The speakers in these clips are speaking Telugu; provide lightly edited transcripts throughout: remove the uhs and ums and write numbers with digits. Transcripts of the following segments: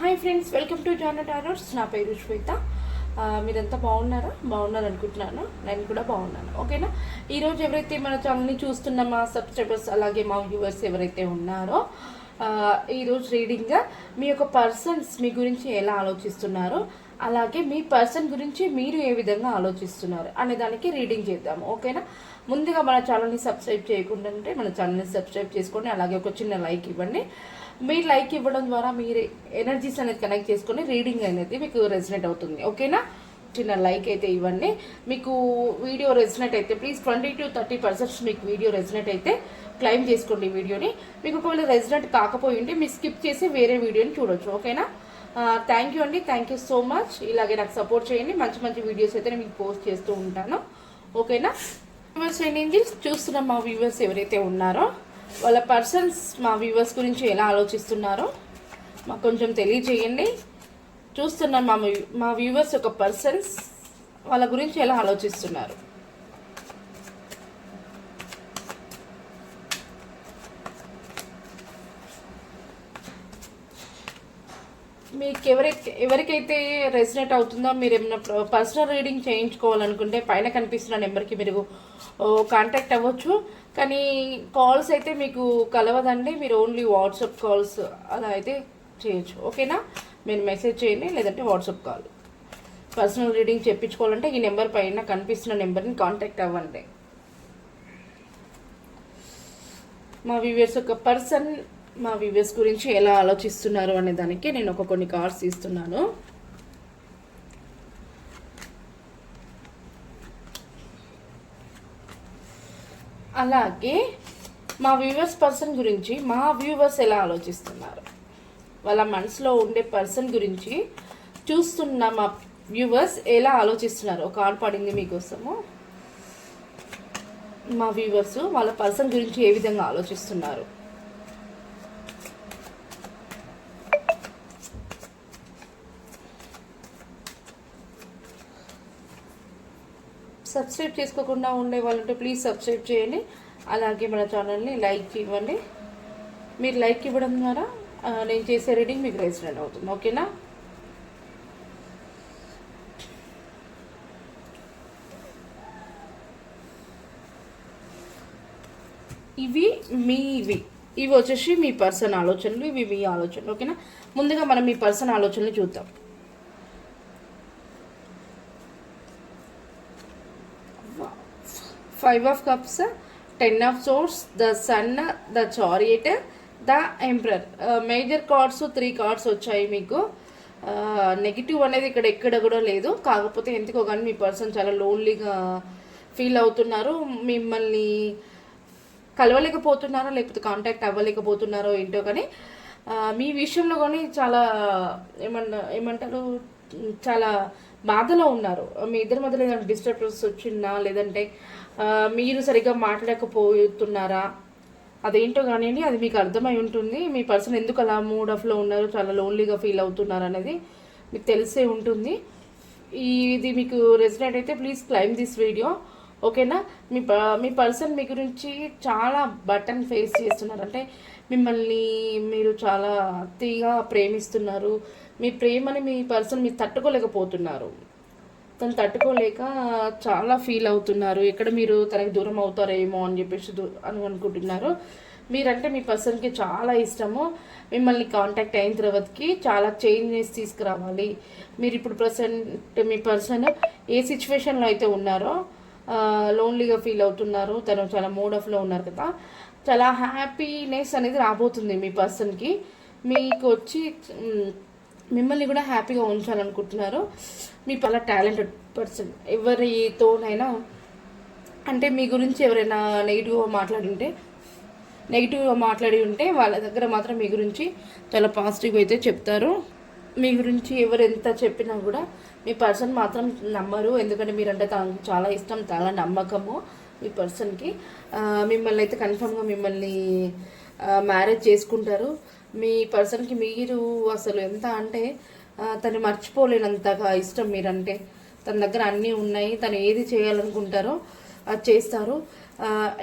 హాయ్ ఫ్రెండ్స్, వెల్కమ్ టు జానట్ టారోట్స్. నా పేరు శ్వేత. మీరంతా బాగున్నారు అనుకుంటున్నాను. నేను కూడా బాగున్నాను. ఓకేనా. ఈరోజు ఎవరైతే మన ఛానల్ని చూస్తున్న మా సబ్స్క్రైబర్స్ అలాగే మా వ్యూవర్స్ ఎవరైతే ఉన్నారో, ఈరోజు రీడింగ్గా మీ యొక్క పర్సన్స్ మీ గురించి ఎలా ఆలోచిస్తున్నారో, అలాగే మీ పర్సన్ గురించి మీరు ఏ విధంగా ఆలోచిస్తున్నారు అనే దానికి రీడింగ్ చేద్దాము. ఓకేనా. ముందుగా మన ఛానల్ని సబ్స్క్రైబ్ చేయకుండా ఉంటే మన ఛానల్ని సబ్స్క్రైబ్ చేసుకోండి. అలాగే ఒక చిన్న లైక్ ఇవ్వండి. మీరు లైక్ ఇవ్వడం ద్వారా మీరు ఎనర్జీస్ అనేది కనెక్ట్ చేసుకొని రీడింగ్ అనేది మీకు రెసినేట్ అవుతుంది. ఓకేనా. చిన్న లైక్ అయితే ఇవ్వండి. మీకు వీడియో రెసినేట్ అయితే ప్లీజ్ 20 to 30% మీకు వీడియో రెసినేట్ అయితే క్లైమ్ చేసుకోండి ఈ వీడియోని. మీకు ఒకవేళ రెసినేట్ కాకపోయి ఉంటే మీరు స్కిప్ చేసి వేరే వీడియోని చూడొచ్చు. ఓకేనా. థ్యాంక్ యూ అండి. Thank you so much. ఇలాగే నాకు సపోర్ట్ చేయండి. మంచి మంచి వీడియోస్ అయితే నేను మీకు పోస్ట్ చేస్తూ ఉంటాను. ఓకేనా. వ్యూవర్స్ ఏంటి చూస్తున్న మా వ్యూవర్స్ ఎవరైతే ఉన్నారో వాళ్ళ పర్సన్స్ మా వ్యూవర్స్ గురించి ఎలా ఆలోచిస్తున్నారో మాకు కొంచెం తెలియజేయండి. చూస్తున్న మా వ్యూవర్స్ యొక్క పర్సన్స్ వాళ్ళ గురించి ఎలా ఆలోచిస్తున్నారు. మీకు ఎవరికైతే రెసినేట్ అవుతుందో, మీరు ఏమైనా పర్సనల్ రీడింగ్ చేయించుకోవాలనుకుంటే పైన కనిపిస్తున్న నెంబర్కి మీరు కాంటాక్ట్ అవ్వచ్చు. కానీ కాల్స్ అయితే మీకు కలవదండి. మీరు ఓన్లీ వాట్సాప్ కాల్స్ అలా అయితే చేయొచ్చు. ఓకేనా. మీరు మెసేజ్ చేయండి, లేదంటే వాట్సాప్ కాల్. పర్సనల్ రీడింగ్ చెప్పించుకోవాలంటే ఈ నెంబర్ పైన కనిపిస్తున్న నెంబర్ని కాంటాక్ట్ అవ్వండి. మా వ్యూవర్స్ యొక్క పర్సన్ మా వ్యూవర్స్ గురించి ఎలా ఆలోచిస్తున్నారు అనే దానికి నేను కొన్ని కార్డ్స్ ఇస్తున్నాను. అలాగే మా వ్యూవర్స్ పర్సన్ గురించి మా వ్యూవర్స్ ఎలా ఆలోచిస్తున్నారు, వాళ్ళ మనసులో ఉండే పర్సన్ గురించి చూస్తున్న మా వ్యూవర్స్ ఎలా ఆలోచిస్తున్నారు. ఒక కార్డ్ పడింది మీకోసము. మా వ్యూవర్స్ వాళ్ళ పర్సన్ గురించి ఏ విధంగా ఆలోచిస్తున్నారు. సబ్స్క్రైబ్ చేసుకోకుండా ఉండే వాళ్ళంటే ప్లీజ్ సబ్స్క్రైబ్ చేయండి. అలాగే మన ఛానల్ని లైక్ ఇవ్వండి. మీరు లైక్ ఇవ్వడం ద్వారా నేను చేసే రీడింగ్ మీకు రెసినేట్ అవుతుంది. ఓకేనా. ఇవి వచ్చేసి మీ పర్సన్ ఆలోచనలు, ఇవి మీ ఆలోచనలు. ఓకేనా. ముందుగా మనం మీ పర్సన్ ఆలోచనలు చూద్దాం. Five of Cups, Ten of Swords, the Sun, the Chariot, the Emperor. Major cards 3 cards వచ్చాయి మీకు. నెగిటివ్ అనేది ఎక్కడ కూడా లేదు. కాకపోతే ఎందుకో కానీ మీ పర్సన్ చాలా లోన్లీగా ఫీల్ అవుతున్నారు. మిమ్మల్ని కలవలేకపోతున్నారో లేకపోతే కాంటాక్ట్ అవ్వలేకపోతున్నారో ఏంటో కానీ మీ విషయంలో కానీ చాలా ఏమంటారు చాలా బాధలో ఉన్నారు. మీ ఇద్దరి మధ్యలో ఏదైనా డిస్టర్బెన్స్ వచ్చిందా, లేదంటే మీరు సరిగ్గా మాట్లాడకపోతున్నారా, అదేంటో కానివ్వండి, అది మీకు అర్థమై ఉంటుంది. మీ పర్సన్ ఎందుకు అలా మూడ్ ఆఫ్లో ఉన్నారు, చాలా లోన్లీగా ఫీల్ అవుతున్నారు అనేది మీకు తెలిసే ఉంటుంది. ఇది మీకు రెసినేట్ అయితే ప్లీజ్ క్లైమ్ దిస్ వీడియో. ఓకేనా. మీ పర్సన్ మీ గురించి చాలా బటన్ ఫేస్ చేస్తున్నారు. అంటే మిమ్మల్ని మీరు చాలా అతిగా ప్రేమిస్తున్నారు. మీ ప్రేమని మీ పర్సన్ మీరు తట్టుకోలేకపోతున్నారు. తను తట్టుకోలేక చాలా ఫీల్ అవుతున్నారు. ఎక్కడ మీరు తనకి దూరం అవుతారేమో అని చెప్పేసి అనుకుంటున్నారు. మీరంటే మీ పర్సన్కి చాలా ఇష్టము. మిమ్మల్ని కాంటాక్ట్ అయిన తర్వాతకి చాలా చేంజెస్ తీసుకురావాలి. మీరు ఇప్పుడు ప్రజెంట్ మీ పర్సన్ ఏ సిచ్యువేషన్లో అయితే ఉన్నారో, లోన్లీగా ఫీల్ అవుతున్నారు, తను చాలా మూడ్ ఆఫ్లో ఉన్నారు కదా, చాలా హ్యాపీనెస్ అనేది రాబోతుంది మీ పర్సన్కి. మీకు వచ్చి మిమ్మల్ని కూడా హ్యాపీగా ఉంచాలనుకుంటున్నారు. మీ చాలా టాలెంటెడ్ పర్సన్. ఎవరితోనైనా అంటే మీ గురించి ఎవరైనా నెగిటివ్గా మాట్లాడి ఉంటే వాళ్ళ దగ్గర మాత్రం మీ గురించి చాలా పాజిటివ్గా అయితే చెప్తారు. మీ గురించి ఎవరు ఎంత చెప్పినా కూడా మీ పర్సన్ మాత్రం నమ్మరు. ఎందుకంటే మీరంటే తనకు చాలా ఇష్టం, చాలా నమ్మకము మీ పర్సన్కి. మిమ్మల్ని అయితే కన్ఫర్మ్గా మిమ్మల్ని మ్యారేజ్ చేసుకుంటారు. మీ పర్సన్కి మీరు అసలు ఎంత అంటే తను మర్చిపోలేనంతగా ఇష్టం మీరంటే. తన దగ్గర అన్నీ ఉన్నాయి. తను ఏది చేయాలనుకుంటారో అది చేస్తారు.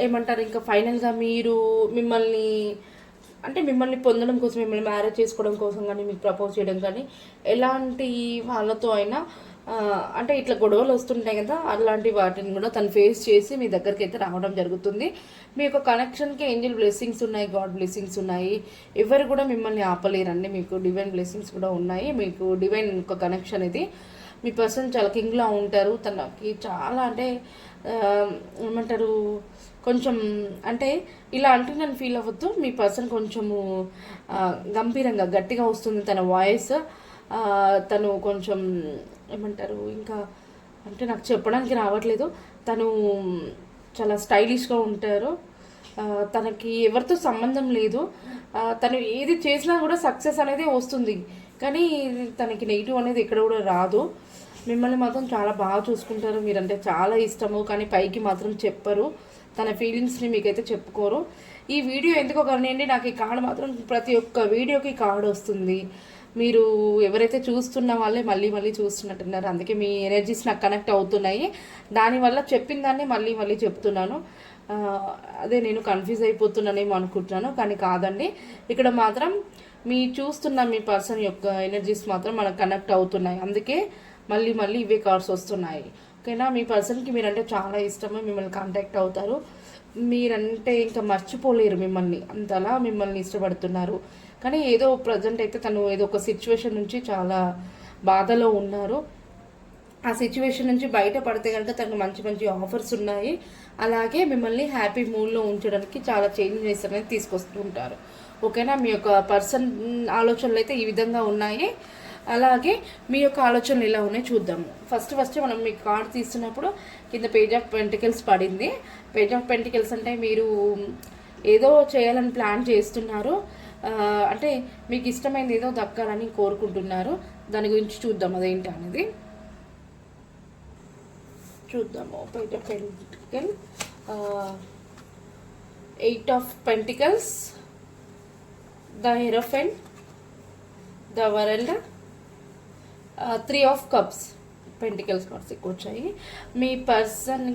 ఏమంటారు ఇంకా ఫైనల్గా మిమ్మల్ని అంటే మిమ్మల్ని పొందడం కోసం, మిమ్మల్ని మ్యారేజ్ చేసుకోవడం కోసం కానీ, మీకు ప్రపోజ్ చేయడం కానీ, ఎలాంటి వాళ్ళతో అయినా అంటే ఇట్లా గొడవలు వస్తుంటాయి కదా, అలాంటి వాటిని కూడా తను ఫేస్ చేసి మీ దగ్గరికి అయితే రావడం జరుగుతుంది. మీ యొక్క కనెక్షన్కి ఏంజల్ బ్లెస్సింగ్స్ ఉన్నాయి, గాడ్ బ్లెస్సింగ్స్ ఉన్నాయి. ఎవరు కూడా మిమ్మల్ని ఆపలేరండి. మీకు డివైన్ బ్లెస్సింగ్స్ కూడా ఉన్నాయి. మీకు డివైన్ ఒక కనెక్షన్ ఇది. మీ పర్సన్ చాలా కింగ్లా ఉంటారు. తనకి చాలా అంటే ఏమంటారు, కొంచెం అంటే ఇలా అంటే నన్ను ఫీల్ అవ్వద్దు. మీ పర్సన్ కొంచెము గంభీరంగా గట్టిగా వస్తుంది తన వాయిస్. తను కొంచెం ఏమంటారు, ఇంకా అంటే నాకు చెప్పడానికి రావట్లేదు. తను చాలా స్టైలిష్గా ఉంటారు. తనకి ఎవరితో సంబంధం లేదు. తను ఏది చేసినా కూడా సక్సెస్ అనేది వస్తుంది, కానీ తనకి నెగిటివ్ అనేది ఎక్కడ కూడా రాదు. మిమ్మల్ని మాత్రం చాలా బాగా చూసుకుంటారు. మీరంటే చాలా ఇష్టము, కానీ పైకి మాత్రం చెప్పరు. తన ఫీలింగ్స్ని మీకైతే చెప్పుకోరు. ఈ వీడియో ఎందుకో కానివ్వండి, నాకు ఈ కార్డు మాత్రం ప్రతి ఒక్క వీడియోకి కార్డు వస్తుంది. మీరు ఎవరైతే చూస్తున్న వాళ్ళే మళ్ళీ మళ్ళీ చూస్తున్నట్టున్నారు. అందుకే మీ ఎనర్జీస్ నాకు కనెక్ట్ అవుతున్నాయి. దానివల్ల చెప్పిన దాన్ని మళ్ళీ మళ్ళీ చెప్తున్నాను. అదే నేను కన్ఫ్యూజ్ అయిపోతున్నానేమో అనుకుంటున్నాను, కానీ కాదండి. ఇక్కడ మాత్రం మీ చూస్తున్న మీ పర్సన్ యొక్క ఎనర్జీస్ మాత్రం మనకు కనెక్ట్ అవుతున్నాయి. అందుకే మళ్ళీ మళ్ళీ ఇవే కార్డ్స్ వస్తున్నాయి. ఓకేనా, మీ పర్సన్కి మీరంటే చాలా ఇష్టమే, మిమ్మల్ని కాంటాక్ట్ అవుతారు. మీరంటే ఇంకా మర్చిపోలేరు మిమ్మల్ని, అంతలా మిమ్మల్ని ఇష్టపడుతున్నారు. కానీ ఏదో ప్రజెంట్ అయితే తను ఏదో ఒక సిచ్యువేషన్ నుంచి చాలా బాధలో ఉన్నారు. ఆ సిచ్యువేషన్ నుంచి బయటపడితే కనుక తనకు మంచి మంచి ఆఫర్స్ ఉన్నాయి. అలాగే మిమ్మల్ని హ్యాపీ మూడ్లో ఉంచడానికి చాలా చేంజెస్ అనేది తీసుకొస్తూ ఉంటారు. ఓకేనా, మీ యొక్క పర్సన్ ఆలోచనలు అయితే ఈ విధంగా ఉన్నాయి. అలాగే మీ యొక్క ఆలోచనలు ఎలా ఉన్నాయి చూద్దాము. ఫస్ట్ మనం మీ కార్డ్ తీస్తున్నప్పుడు కింద పేజ్ ఆఫ్ పెంటికల్స్ పడింది. పేజ్ ఆఫ్ పెంటికల్స్ అంటే మీరు ఏదో చేయాలని ప్లాన్ చేస్తున్నారు. అంటే మీకు ఇష్టమైనది ఏదో దక్కాలని కోరుకుంటున్నారు. దాని గురించి చూద్దాం అదేంటి అనేది చూద్దాము. Page of pentacle, 8 of pentacles, the hierophant, the world, 3 of cups. Pentacles cards ఎక్కువ వచ్చాయి. మీ పర్సన్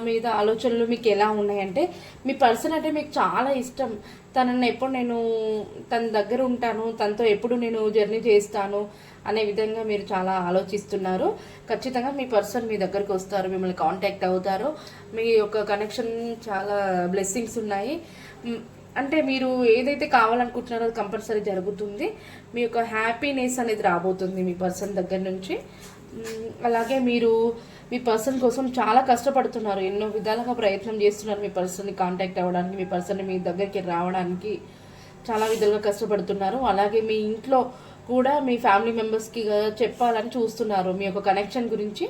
మీద ఆలోచనలు మీకు ఎలా ఉన్నాయంటే, మీ పర్సన్ అంటే మీకు చాలా ఇష్టం. తనని ఎప్పుడు నేను తన దగ్గర ఉంటాను, తనతో ఎప్పుడు నేను జర్నీ చేస్తాను అనే విధంగా మీరు చాలా ఆలోచిస్తున్నారు. ఖచ్చితంగా మీ పర్సన్ మీ దగ్గరికి వస్తారు, మిమ్మల్ని కాంటాక్ట్ అవుతారు. మీ యొక్క కనెక్షన్ చాలా బ్లెస్సింగ్స్ ఉన్నాయి. అంటే మీరు ఏదైతే కావాలనుకుంటున్నారో అది కంపల్సరీ జరుగుతుంది. మీ యొక్క హ్యాపీనెస్ అనేది రాబోతుంది మీ పర్సన్ దగ్గర నుంచి. అలాగే మీరు మీ పర్సన్ కోసం చాలా కష్టపడుతున్నారు. ఎన్నో విధాలుగా ప్రయత్నం చేస్తున్నారు మీ పర్సన్ని కాంటాక్ట్ అవ్వడానికి, మీ పర్సన్ని మీ దగ్గరికి రావడానికి చాలా విధాలుగా కష్టపడుతున్నారు. అలాగే మీ ఇంట్లో కూడా మీ ఫ్యామిలీ మెంబర్స్కి చెప్పాలని చూస్తున్నారు. మీ యొక్క కనెక్షన్ గురించి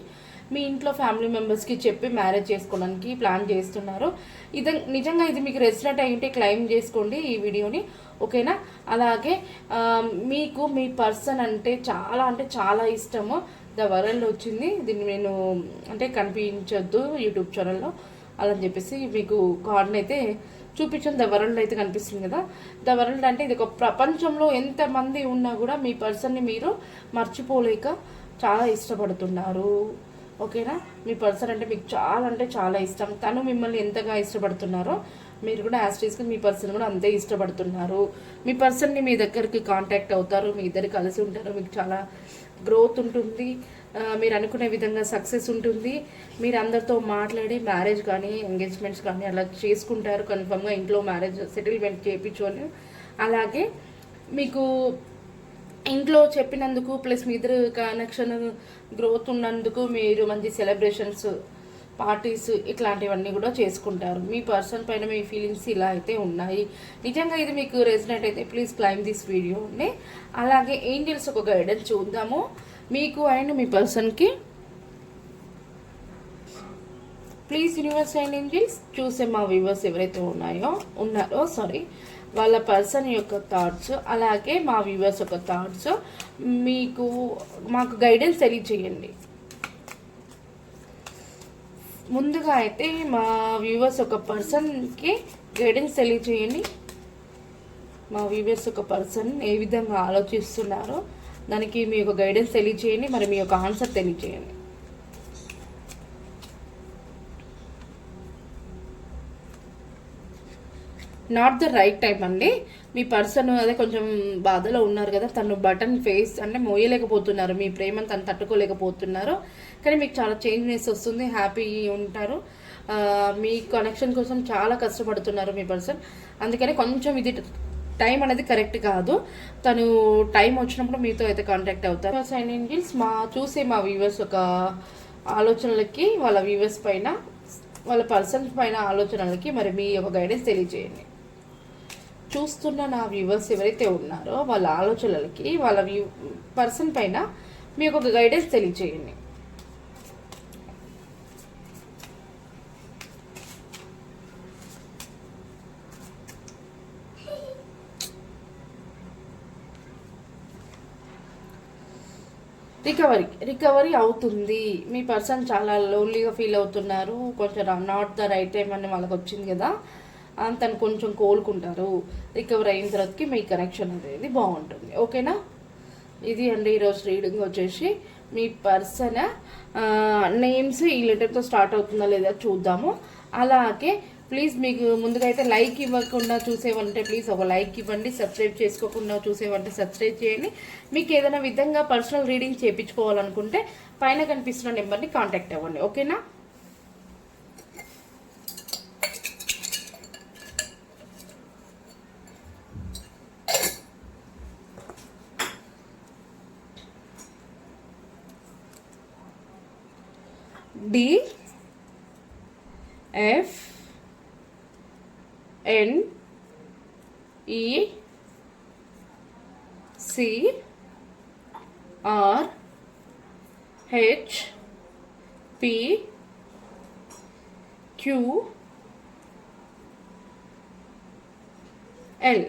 మీ ఇంట్లో ఫ్యామిలీ మెంబర్స్కి చెప్పి మ్యారేజ్ చేసుకోవడానికి ప్లాన్ చేస్తున్నారు. నిజంగా ఇది మీకు రెసినెట్ అయ్యింటే క్లెయిమ్ చేసుకోండి ఈ వీడియోని. ఓకేనా, అలాగే మీకు మీ పర్సన్ అంటే చాలా ఇష్టము. ద వరల్డ్ వచ్చింది. దీన్ని నేను అంటే కనిపించొద్దు యూట్యూబ్ ఛానల్లో అలా అని చెప్పేసి మీకు కార్డ్ని అయితే చూపించాను. ద వరల్డ్ అయితే కనిపిస్తుంది కదా. ద వరల్డ్ అంటే ఇది ఒక ప్రపంచంలో ఎంతమంది ఉన్నా కూడా మీ పర్సన్ని మీరు మర్చిపోలేక చాలా ఇష్టపడుతున్నారు. ఓకేనా, మీ పర్సన్ అంటే మీకు చాలా ఇష్టం. తను మిమ్మల్ని ఎంతగా ఇష్టపడుతున్నారో మీరు కూడా యాస్ట్రీస్గా మీ పర్సన్ కూడా అంతే ఇష్టపడుతున్నారు. మీ పర్సన్ని మీ దగ్గరికి కాంటాక్ట్ అవుతారు, మీ ఇద్దరు కలిసి ఉంటారు. మీకు చాలా గ్రోత్ ఉంటుంది, మీరు అనుకునే విధంగా సక్సెస్ ఉంటుంది. మీరు అందరితో మాట్లాడి మ్యారేజ్ కానీ ఎంగేజ్మెంట్స్ కానీ అలా చేసుకుంటారు కన్ఫర్మ్గా. ఇంట్లో మ్యారేజ్ సెటిల్మెంట్ చేయించుకొని అలాగే మీకు ఇంట్లో చెప్పినందుకు ప్లస్ మీ ఇద్దరు కనెక్షన్ గ్రోత్ ఉన్నందుకు మీరు మంచి సెలబ్రేషన్స్, పార్టీస్ ఇట్లాంటివన్నీ కూడా చేసుకుంటారు. మీ పర్సన్ పైన మీ ఫీలింగ్స్ ఇలా అయితే ఉన్నాయి. నిజంగా ఇది మీకు రెసినేట్ అయితే ప్లీజ్ క్లైమ్ దిస్ వీడియోని. అలాగే ఏంజల్స్ ఒక గైడెన్స్ చూద్దాము మీకు అండ్ మీ పర్సన్కి. ప్లీజ్ యూనివర్స్ అండ్ ఏంజల్స్ చూసే మా వ్యూవర్స్ ఎవరైతే ఉన్నారో వాళ్ళ పర్సన్ యొక్క థాట్స్, అలాగే మా వ్యూవర్స్ యొక్క థాట్స్ మాకు గైడెన్స్ తెలియచేయండి. ముందుగా అయితే మా వ్యూవర్స్ ఒక పర్సన్కి గైడెన్స్ తెలియచేయండి. మా వ్యూవర్స్ ఒక పర్సన్ ఏ విధంగా ఆలోచిస్తున్నారో దానికి మీ యొక్క గైడెన్స్ తెలియచేయండి. మరి మీ యొక్క ఆన్సర్ తెలియచేయండి. నాట్ ద రైట్ టైం అండి. మీ పర్సన్ అదే కొంచెం బాధలో ఉన్నారు కదా, తను బటన్ ఫేస్ అంటే మోయలేకపోతున్నారు, మీ ప్రేమను తను తట్టుకోలేకపోతున్నారు. కానీ మీకు చాలా చేంజ్నెస్ వస్తుంది, హ్యాపీ ఉంటారు. మీ కనెక్షన్ కోసం చాలా కష్టపడుతున్నారు మీ పర్సన్. అందుకని కొంచెం ఇది టైం అనేది కరెక్ట్ కాదు. తను టైం వచ్చినప్పుడు మీతో అయితే కాంటాక్ట్ అవుతారు. సైన్ ఏంజిల్స్ చూసే మా వ్యూవర్స్ ఒక ఆలోచనలకి, వాళ్ళ వ్యూవర్స్ పైన, వాళ్ళ పర్సన్ పైన ఆలోచనలకి మరి మీ యొక్క గైడెన్స్ తెలియజేయండి. చూస్తున్న నా వ్యూవర్స్ ఎవరైతే ఉన్నారో వాళ్ళ ఆలోచనలకి, వాళ్ళ పర్సన్ పైన మీ యొక్క గైడెన్స్ తెలియజేయండి. రికవరీ అవుతుంది. మీ పర్సన్ చాలా లోన్లీగా ఫీల్ అవుతున్నారు, కొంచెం నాట్ ద రైట్ టైం అని వాళ్ళకి వచ్చింది కదా, తను కొంచెం కోలుకుంటారు. రికవర్ అయిన తర్వాతకి మీ కనెక్షన్ అనేది బాగుంటుంది. ఓకేనా? ఇది అండి ఈరోజు రీడింగ్ వచ్చేసి. మీ పర్సన్ నేమ్స్ ఈ లెటర్తో స్టార్ట్ అవుతుందా లేదా చూద్దాము. అలాగే ప్లీజ్ మీకు ముందుగా అయితే లైక్ ఇవ్వకుండా చూసేవంటే ప్లీజ్ ఒక లైక్ ఇవ్వండి. సబ్స్క్రైబ్ చేసుకోకుండా చూసేవంటే సబ్స్క్రైబ్ చేయండి. మీకు ఏదైనా విధంగా పర్సనల్ రీడింగ్ చేయించుకోవాలనుకుంటే పైన కనిపిస్తున్న నెంబర్ని కాంటాక్ట్ అవ్వండి. ఓకేనా? D F N E C R H P Q L.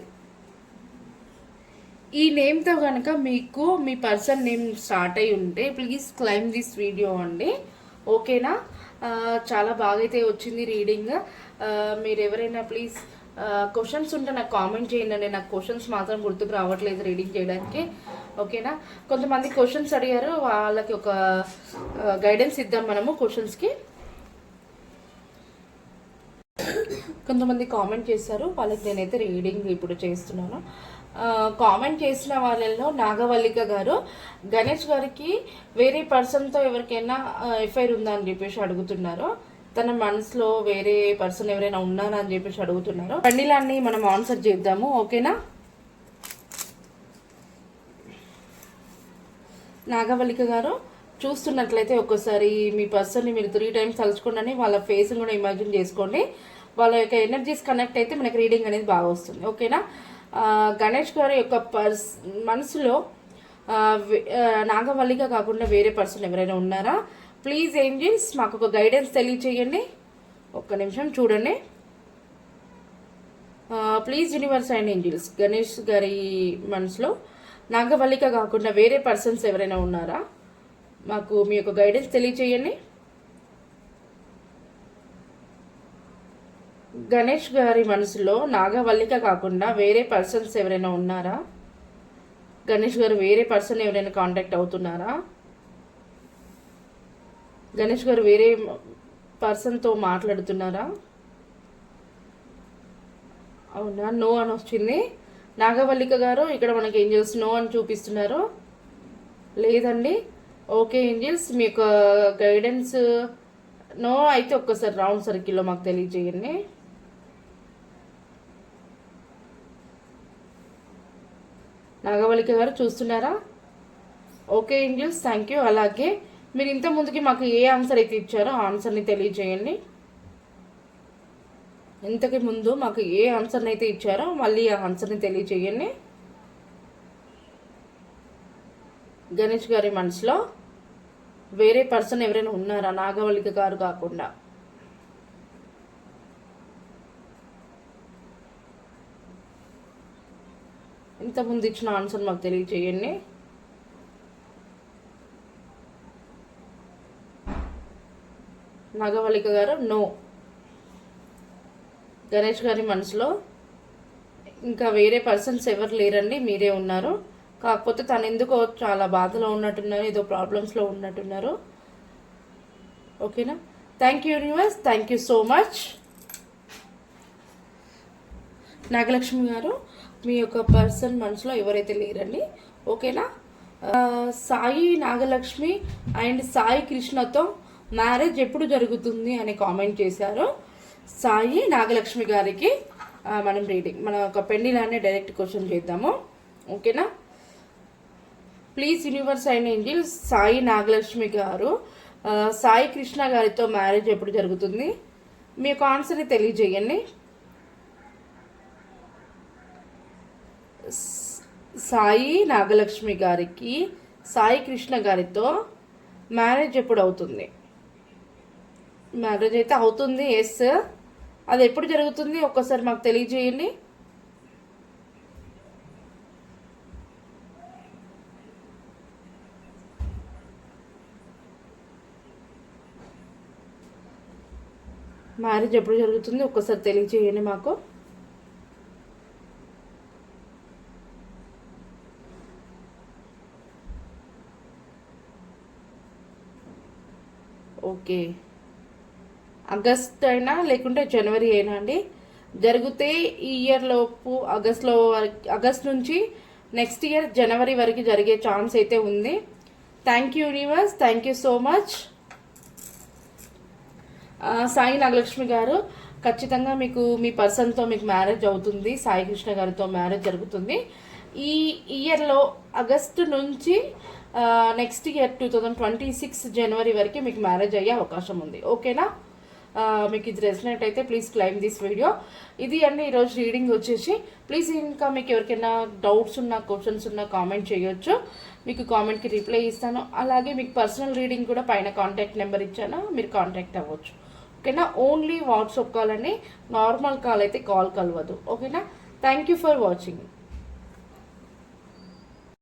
ఈ నేమ్తో కనుక మీకు మీ పర్సన్ నేమ్ స్టార్ట్ అయి ఉంటే ప్లీజ్ క్లైమ్ దిస్ వీడియో అండి. ఓకేనా? చాలా బాగా అయితే వచ్చింది రీడింగ్. మీరు ఎవరైనా ప్లీజ్ క్వశ్చన్స్ ఉంటే నాకు కామెంట్ చేయండి. నాకు క్వశ్చన్స్ మాత్రం గుర్తుకు రావట్లేదు రీడింగ్ చేయడానికి. ఓకేనా? కొంతమంది క్వశ్చన్స్ అడిగారు, వాళ్ళకి ఒక గైడెన్స్ ఇద్దాం మనము క్వశ్చన్స్కి. కొంతమంది కామెంట్ చేశారు, వాళ్ళకి నేనైతే రీడింగ్ ఇప్పుడు చేస్తున్నాను. కామెంట్ చేసిన వాళ్ళల్లో నాగవల్లిక గారు గణేష్ గారికి వేరే పర్సన్తో ఎవరికైనా ఎఫ్ఐఆర్ ఉందా అని చెప్పేసి అడుగుతున్నారు. తన మనసులో వేరే పర్సన్ ఎవరైనా ఉన్నారా అని చెప్పేసి అడుగుతున్నారు. పండిలాన్ని మనం ఆన్సర్ చేద్దాము. ఓకేనా? నాగవల్లిక గారు చూస్తున్నట్లయితే ఒక్కసారి మీ పర్సన్ని మీరు 3 times తలుచుకోండి, వాళ్ళ ఫేస్ కూడా ఇమాజిన్ చేసుకోండి. వాళ్ళ యొక్క ఎనర్జీస్ కనెక్ట్ అయితే మనకి రీడింగ్ అనేది బాగా వస్తుంది. ఓకేనా? గణేష్ గారి యొక్క మనసులో నాగవల్లిక కాకుండా వేరే పర్సన్ ఎవరైనా ఉన్నారా? ప్లీజ్ ఏంజిల్స్ మాకు ఒక గైడెన్స్ తెలియచేయండి. ఒక్క నిమిషం చూడండి. Please universe and Angeles, Ganesh గారి మనసులో నాగవల్లిక కాకుండా వేరే పర్సన్స్ ఎవరైనా ఉన్నారా? మాకు మీ యొక్క గైడెన్స్ తెలియచేయండి. గణేష్ గారి మనసులో నాగవల్లిక కాకుండా వేరే పర్సన్స్ ఎవరైనా ఉన్నారా? గణేష్ గారు వేరే పర్సన్ ఎవరైనా కాంటాక్ట్ అవుతున్నారా? గణేష్ గారు వేరే పర్సన్తో మాట్లాడుతున్నారా? అవునా? నో అని వచ్చింది. నాగవల్లిక గారు ఇక్కడ మనకి ఏంజల్స్ నో అని చూపిస్తున్నారు. లేదండి. ఓకే ఏంజల్స్, మీ యొక్క గైడెన్స్ నో అయితే ఒక్కసారి రౌండ్ సర్కిల్లో మాకు తెలియజేయండి. నాగవల్లిక గారు చూస్తున్నారా? Okay angels, thank you. అలాగే మీరు ఇంత ముందుకి మాకు ఏ ఆన్సర్ అయితే ఇచ్చారో ఆ ఆన్సర్ని తెలియజేయండి. ఇంతకు ముందు మాకు ఏ ఆన్సర్ని అయితే ఇచ్చారో మళ్ళీ ఆ ఆన్సర్ని తెలియజేయండి. గణేష్ గారి మనసులో వేరే పర్సన్ ఎవరైనా ఉన్నారా నాగవల్లిక గారు కాకుండా? ఇంతకుముందు ఇచ్చిన ఆన్సర్ మాకు తెలియజేయండి. నాగవల్లిక గారు నో. గణేష్ గారి మనసులో ఇంకా వేరే పర్సన్స్ ఎవరు లేరండి, మీరే ఉన్నారు. కాకపోతే తను ఎందుకో చాలా బాధలో ఉన్నట్టున్నారు, ఏదో ప్రాబ్లమ్స్లో ఉన్నట్టున్నారు. ఓకేనా? Thank you universe, thank you so much. Nagalakshmi గారు, మీ యొక్క పర్సన్ మనసులో ఎవరైతే లేరండి, ఓకేనా. సాయి నాగలక్ష్మి అండ్ సాయి కృష్ణతో మ్యారేజ్ ఎప్పుడు జరుగుతుంది అని కామెంట్ చేశారు. సాయి నాగలక్ష్మి గారికి మనం రీడింగ్, మన ఒక పెళ్లిలానే డైరెక్ట్ క్వశ్చన్ చేద్దాము, ఓకేనా. Please universe and Angeles, Sai Nagalakshmi గారు సాయి కృష్ణ గారితో మ్యారేజ్ ఎప్పుడు జరుగుతుంది, మీ యొక్క ఆన్సర్ని తెలియజేయండి. సాయి నాగలక్ష్మి గారికి సాయి కృష్ణ గారితో మ్యారేజ్ ఎప్పుడు అవుతుంది? మ్యారేజ్ అయితే అవుతుంది, ఎస్. అది ఎప్పుడు జరుగుతుంది ఒక్కసారి మాకు తెలియజేయండి. మ్యారేజ్ ఎప్పుడు జరుగుతుంది ఒక్కసారి తెలియజేయండి మాకు. ఓకే, ఆగస్ట్ అయినా లేకుంటే జనవరి అయినా అండి జరిగితే ఈ ఇయర్ లోపు ఆగస్ట్ నుంచి నెక్స్ట్ ఇయర్ జనవరి వరకు జరిగే ఛాన్స్ అయితే ఉంది. Thank you universe, thank you so much. Sai Nagalakshmi గారు, ఖచ్చితంగా మీకు మీ పర్సన్తో మీకు మ్యారేజ్ అవుతుంది, సాయి కృష్ణ గారితో మ్యారేజ్ జరుగుతుంది. ఈ ఇయర్లో ఆగస్టు నుంచి నెక్స్ట్ ఇయర్ 2026 జనవరి వరకు మీకు మ్యారేజ్ అయ్యే అవకాశం ఉంది, ఓకేనా. మీకు ఇది రెసినేట్ అయితే ప్లీజ్ క్లైమ్ దిస్ వీడియో. ఇది అండి ఈరోజు రీడింగ్ వచ్చేసి. ప్లీజ్ ఇంకా మీకు ఎవరికైనా డౌట్స్ ఉన్నా, క్వశ్చన్స్ ఉన్నా కామెంట్ చేయొచ్చు, మీకు కామెంట్కి రిప్లై ఇస్తాను. అలాగే మీకు పర్సనల్ రీడింగ్ కూడా పైన కాంటాక్ట్ నెంబర్ ఇచ్చాను, మీరు కాంటాక్ట్ అవ్వచ్చు, ఓకేనా. ఓన్లీ వాట్సాప్ కాల్ అండి, నార్మల్ కాల్ అయితే కాల్ కలవదు, ఓకేనా. Thank you for watching.